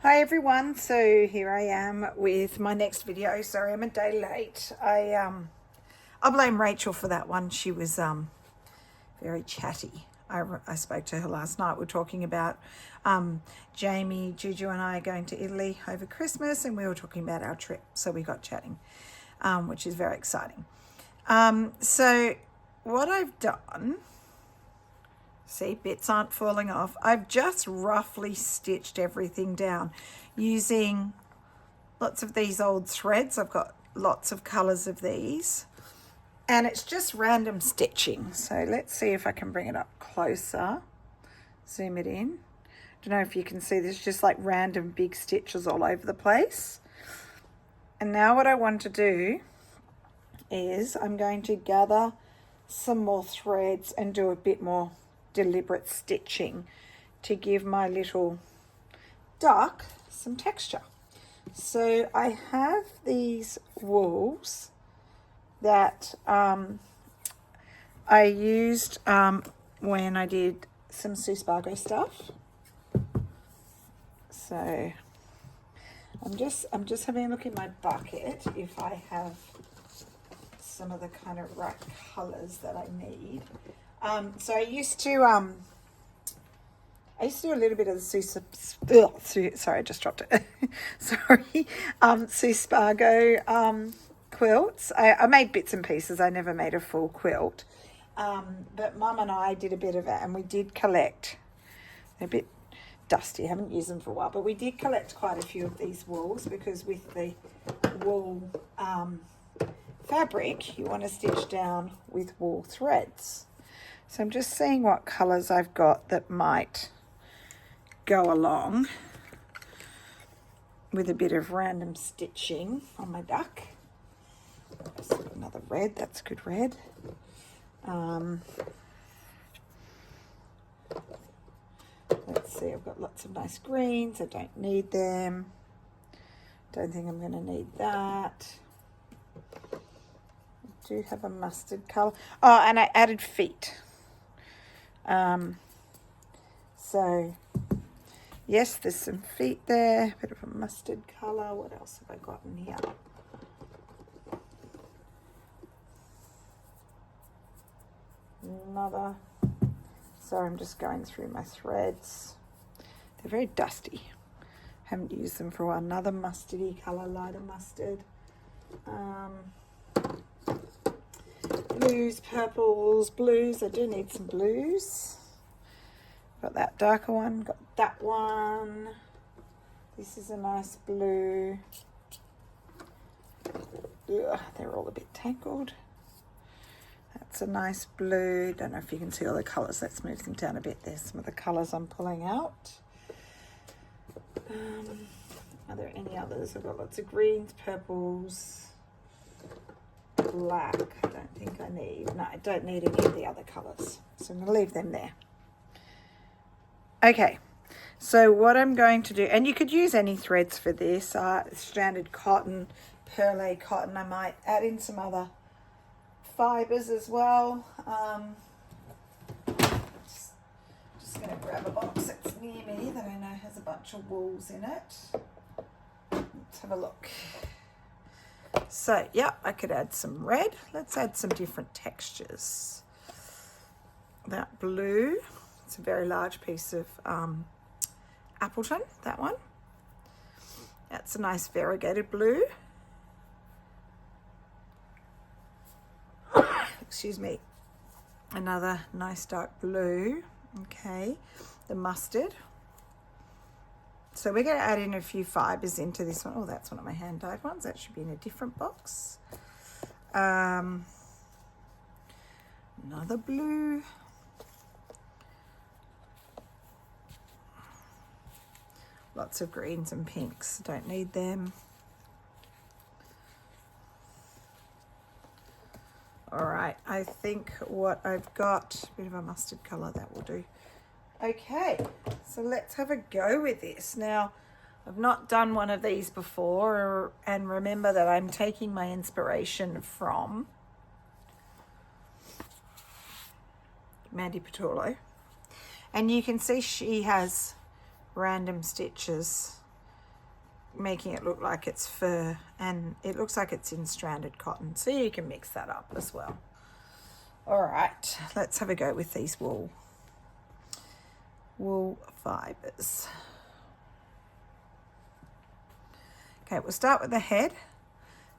Hi everyone, so here I am with my next video. Sorry I'm a day late. I blame Rachel for that one. She was very chatty. I spoke to her last night. We were talking about Jamie, Juju and I going to Italy over Christmas, and we were talking about our trip, so we got chatting, which is very exciting. So what I've done, see, bits aren't falling off. I've just roughly stitched everything down using lots of these old threads. I've got lots of colours of these, and it's just random stitching. So let's see if I can bring it up closer. Zoom it in. Don't know if you can see, there's just like random big stitches all over the place. And now what I want to do is I'm going to gather some more threads and do a bit more deliberate stitching to give my little duck some texture. So I have these wools that I used when I did some Suspago stuff. So I'm just having a look in my bucket if I have some of the kind of right colors that I need. So I used to do a little bit of the sorry, I just dropped it. Sorry, Suspago quilts. I made bits and pieces. I never made a full quilt, but Mum and I did a bit of it, and we did collect. They're a bit dusty. I haven't used them for a while, but we did collect quite a few of these wools because with the wool fabric, you want to stitch down with wool threads. So I'm just seeing what colours I've got that might go along with a bit of random stitching on my duck. Another red, that's good red. Let's see, I've got lots of nice greens. I don't need them. Don't think I'm going to need that. I do have a mustard colour. Oh, and I added feet. So yes, there's some feet there, a bit of a mustard colour. What else have I got in here? Another. Sorry, I'm just going through my threads. They're very dusty. Haven't used them for a while. Another mustardy colour, lighter mustard. Blues, purples, blues. I do need some blues. Got that darker one, got that one. This is a nice blue. Ugh, they're all a bit tangled. That's a nice blue. Don't know if you can see all the colours. Let's move them down a bit. There's some of the colours I'm pulling out. Are there any others? I've got lots of greens, purples, black. I don't think I need. No, I don't need any of the other colours. So I'm going to leave them there. Okay, so what I'm going to do, and you could use any threads for this, stranded cotton, perle cotton. I might add in some other fibres as well. Just going to grab a box that's near me that I know has a bunch of wools in it. Let's have a look. So, yeah, I could add some red. Let's add some different textures. That blue. It's a very large piece of Appleton, that one. That's a nice variegated blue. Excuse me. Another nice dark blue. Okay, the mustard. So we're going to add in a few fibres into this one. Oh, that's one of my hand-dyed ones. That should be in a different box. Another blue. Lots of greens and pinks. Don't need them. All right, I think what I've got, a bit of a mustard colour, that will do. Okay, so let's have a go with this. Now, I've not done one of these before, and remember that I'm taking my inspiration from Mandy Petullo. And you can see she has random stitches making it look like it's fur, and it looks like it's in stranded cotton, so you can mix that up as well. All right, let's have a go with these wool fibers. Okay, we'll start with the head.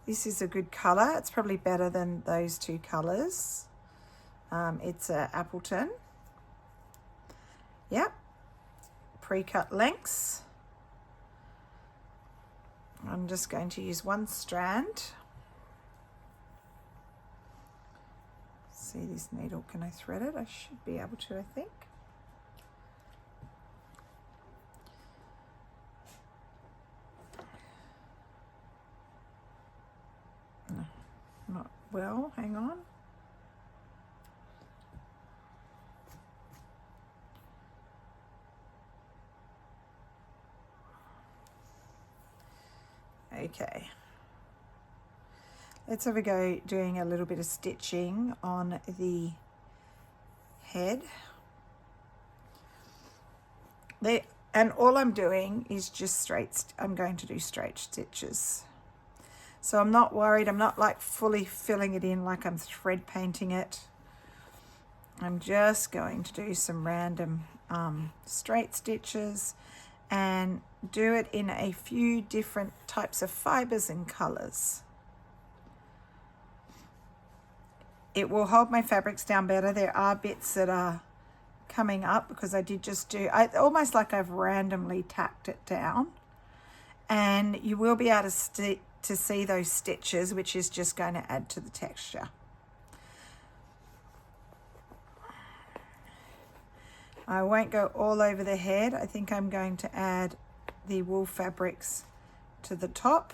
This is a good color. It's probably better than those two colors. It's a Appleton. Yep, pre-cut lengths. I'm just going to use one strand. See this needle, can I thread it? I should be able to, I think. No, not well, hang on. Okay, let's have a go doing a little bit of stitching on the head. And all I'm doing is just I'm going to do straight stitches. So I'm not worried, I'm not like fully filling it in like I'm thread painting it. I'm just going to do some random straight stitches and do it in a few different types of fibers and colors. It will hold my fabrics down better. There are bits that are coming up because I did just do, almost like I've randomly tacked it down, and you will be able to see those stitches, which is just going to add to the texture. I won't go all over the head. I think I'm going to add the wool fabrics to the top.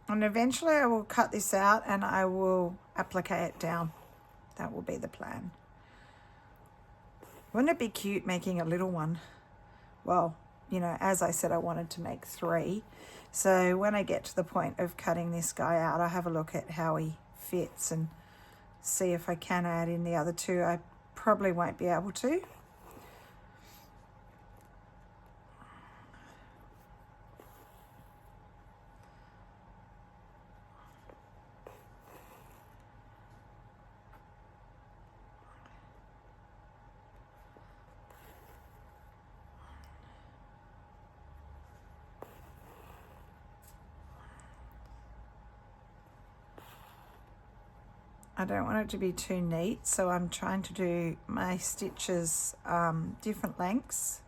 And eventually I will cut this out and I will applique it down. That will be the plan. Wouldn't it be cute making a little one? Well, you know, as I said, I wanted to make 3. So when I get to the point of cutting this guy out, I have a look at how he fits and see if I can add in the other 2. I probably won't be able to. I don't want it to be too neat, so I'm trying to do my stitches different lengths.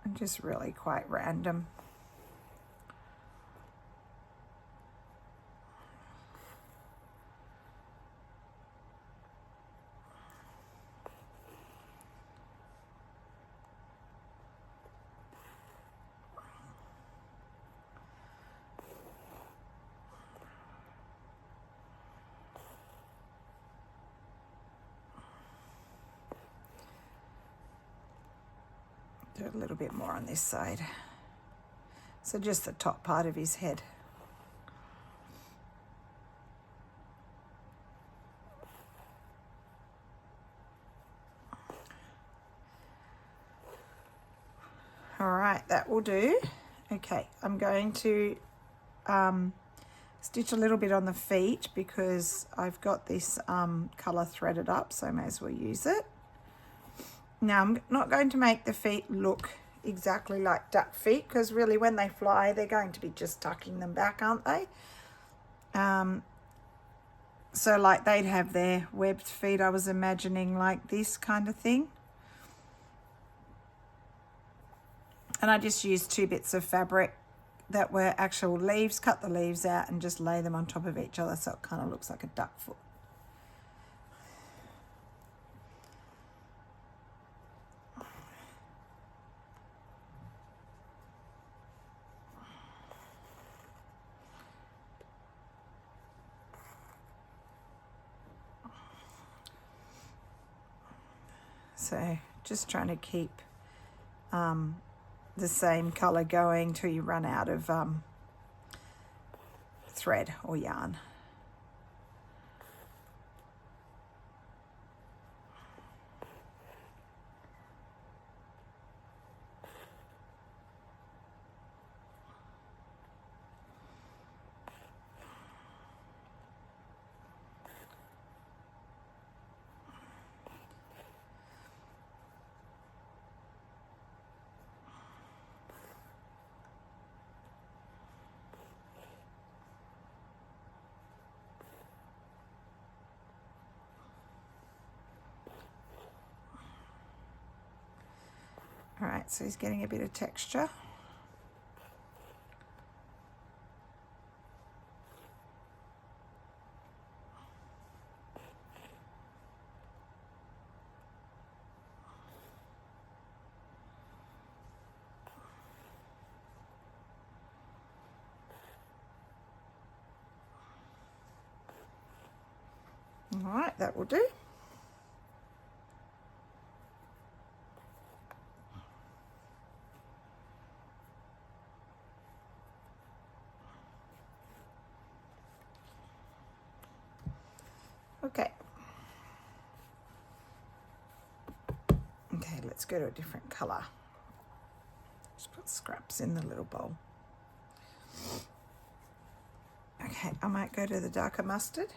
And just really quite random. Do a little bit more on this side. So just the top part of his head. All right, that will do. Okay, I'm going to stitch a little bit on the feet because I've got this colour threaded up, so I may as well use it. Now, I'm not going to make the feet look exactly like duck feet because really when they fly, they're going to be just tucking them back, aren't they? So like they'd have their webbed feet, I was imagining like this kind of thing. And I just used 2 bits of fabric that were actual leaves, cut the leaves out and just lay them on top of each other so it kind of looks like a duck foot. So just trying to keep the same color going till you run out of thread or yarn. All right, so he's getting a bit of texture. All right, that will do. Okay. Okay, let's go to a different color. Just put scraps in the little bowl. Okay, I might go to the darker mustard.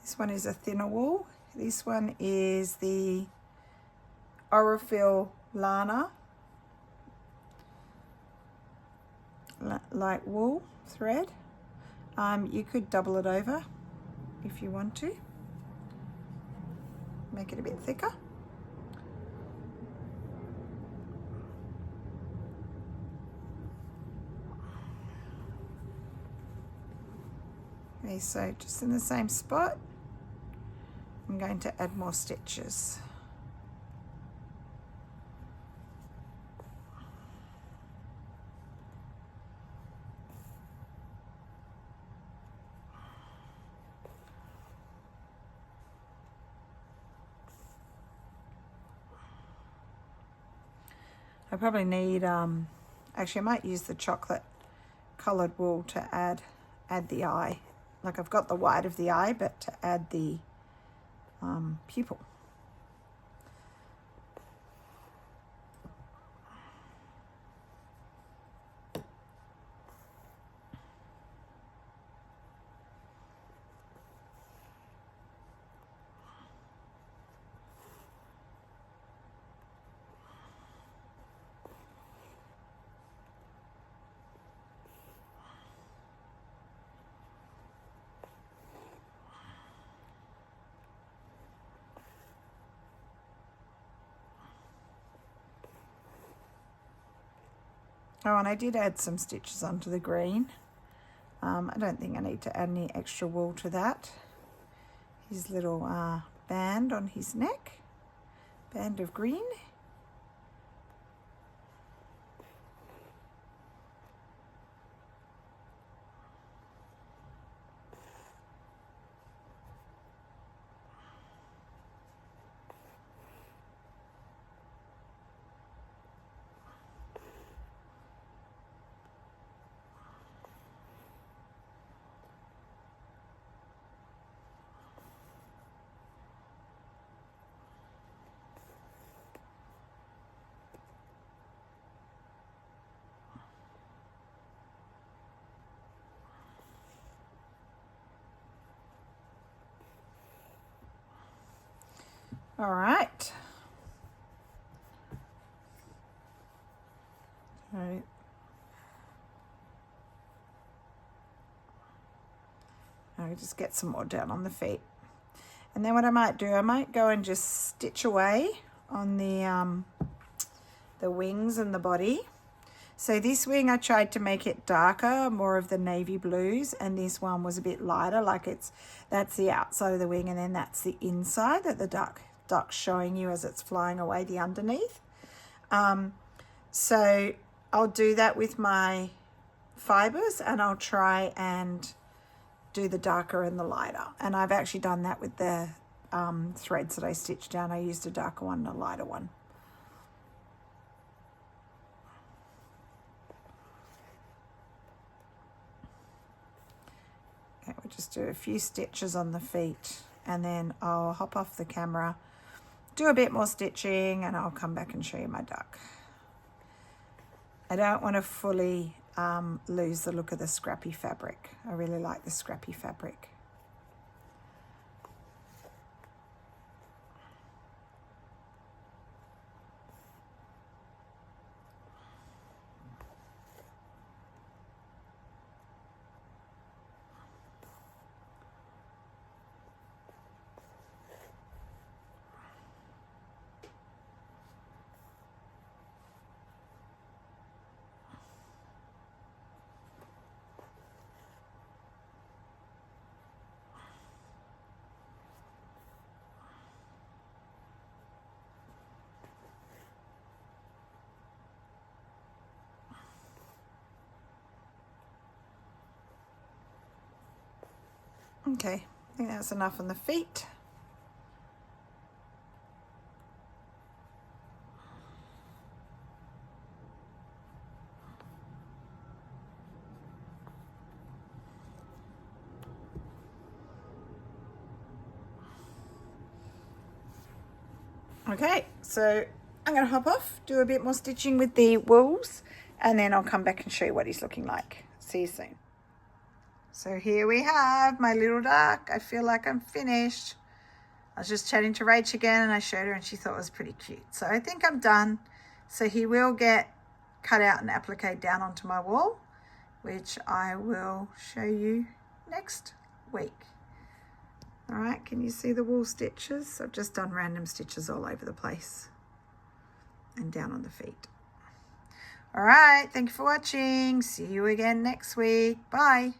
This one is a thinner wool. This one is the Aurifil Lana light wool thread. You could double it over if you want to. Make it a bit thicker. Okay, so just in the same spot, I'm going to add more stitches. I probably need, actually I might use the chocolate coloured wool to add the eye. Like I've got the white of the eye, but to add the pupil. Oh, and I did add some stitches onto the green. I don't think I need to add any extra wool to that. His little band on his neck, band of green. All right. All right. I'll just get some more down on the feet. And then what I might do, I might go and just stitch away on the wings and the body. So this wing I tried to make it darker, more of the navy blues, and this one was a bit lighter, like that's the outside of the wing and then that's the inside that the duck's showing you as it's flying away, the underneath. So I'll do that with my fibers and I'll try and do the darker and the lighter. And I've actually done that with the threads that I stitched down. I used a darker one and a lighter one. Okay, we'll just do a few stitches on the feet and then I'll hop off the camera, do a bit more stitching, and I'll come back and show you my duck. I don't want to fully lose the look of the scrappy fabric. I really like the scrappy fabric. Okay, I think that's enough on the feet. Okay, so I'm going to hop off, do a bit more stitching with the wools, and then I'll come back and show you what he's looking like. See you soon. So here we have my little duck. I feel like I'm finished. I was just chatting to Rach again and I showed her and she thought it was pretty cute. So I think I'm done. So he will get cut out and appliqued down onto my wall, which I will show you next week. All right, can you see the wool stitches? I've just done random stitches all over the place and down on the feet. All right, thank you for watching. See you again next week. Bye.